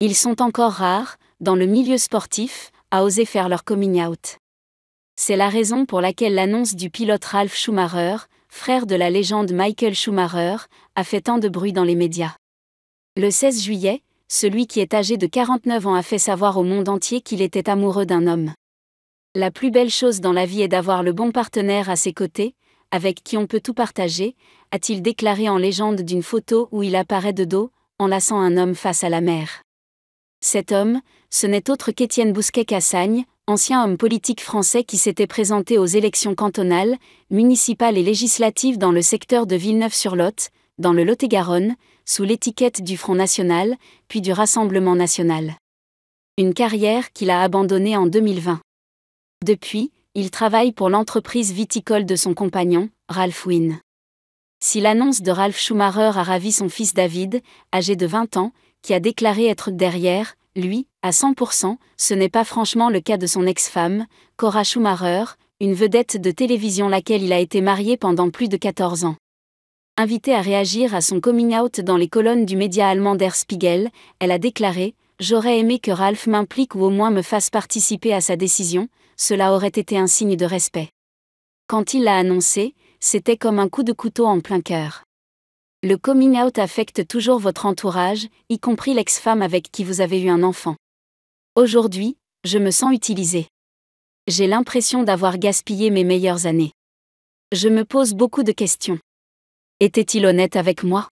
Ils sont encore rares, dans le milieu sportif, à oser faire leur coming out. C'est la raison pour laquelle l'annonce du pilote Ralf Schumacher, frère de la légende Michael Schumacher, a fait tant de bruit dans les médias. Le 16 juillet, celui qui est âgé de 49 ans a fait savoir au monde entier qu'il était amoureux d'un homme. La plus belle chose dans la vie est d'avoir le bon partenaire à ses côtés, avec qui on peut tout partager, a-t-il déclaré en légende d'une photo où il apparaît de dos, enlaçant un homme face à la mer. Cet homme, ce n'est autre qu'Étienne Bousquet-Cassagne, ancien homme politique français qui s'était présenté aux élections cantonales, municipales et législatives dans le secteur de Villeneuve-sur-Lot, dans le Lot-et-Garonne, sous l'étiquette du Front National, puis du Rassemblement National. Une carrière qu'il a abandonnée en 2020. Depuis, il travaille pour l'entreprise viticole de son compagnon, Ralph Wynn. Si l'annonce de Ralf Schumacher a ravi son fils David, âgé de 20 ans, qui a déclaré être derrière, lui, à 100%, ce n'est pas franchement le cas de son ex-femme, Cora Schumacher, une vedette de télévision laquelle il a été marié pendant plus de 14 ans. Invitée à réagir à son coming out dans les colonnes du média allemand Der Spiegel, elle a déclaré « J'aurais aimé que Ralf m'implique ou au moins me fasse participer à sa décision, cela aurait été un signe de respect. » Quand il l'a annoncé, c'était comme un coup de couteau en plein cœur. Le coming out affecte toujours votre entourage, y compris l'ex-femme avec qui vous avez eu un enfant. Aujourd'hui, je me sens utilisée. J'ai l'impression d'avoir gaspillé mes meilleures années. Je me pose beaucoup de questions. Était-il honnête avec moi?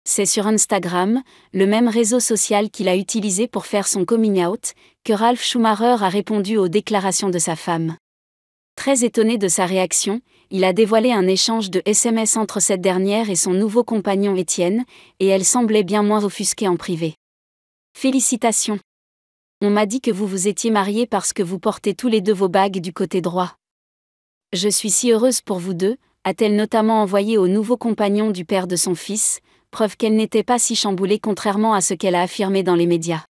C'est sur Instagram, le même réseau social qu'il a utilisé pour faire son coming out, que Ralf Schumacher a répondu aux déclarations de sa femme. Très étonné de sa réaction, il a dévoilé un échange de SMS entre cette dernière et son nouveau compagnon Étienne, et elle semblait bien moins offusquée en privé. Félicitations. On m'a dit que vous vous étiez mariés parce que vous portez tous les deux vos bagues du côté droit. Je suis si heureuse pour vous deux, a-t-elle notamment envoyé au nouveau compagnon du père de son fils, preuve qu'elle n'était pas si chamboulée contrairement à ce qu'elle a affirmé dans les médias.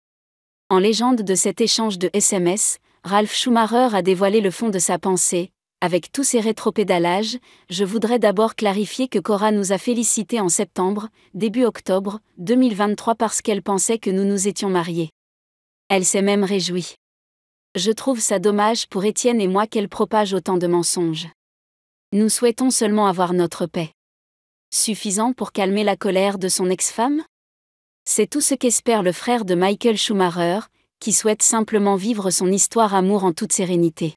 En légende de cet échange de SMS, Ralf Schumacher a dévoilé le fond de sa pensée. Avec tous ces rétropédalages, je voudrais d'abord clarifier que Cora nous a félicités en septembre, début octobre 2023 parce qu'elle pensait que nous nous étions mariés. Elle s'est même réjouie. Je trouve ça dommage pour Étienne et moi qu'elle propage autant de mensonges. Nous souhaitons seulement avoir notre paix. Suffisant pour calmer la colère de son ex-femme? C'est tout ce qu'espère le frère de Michael Schumacher, qui souhaite simplement vivre son histoire amour en toute sérénité.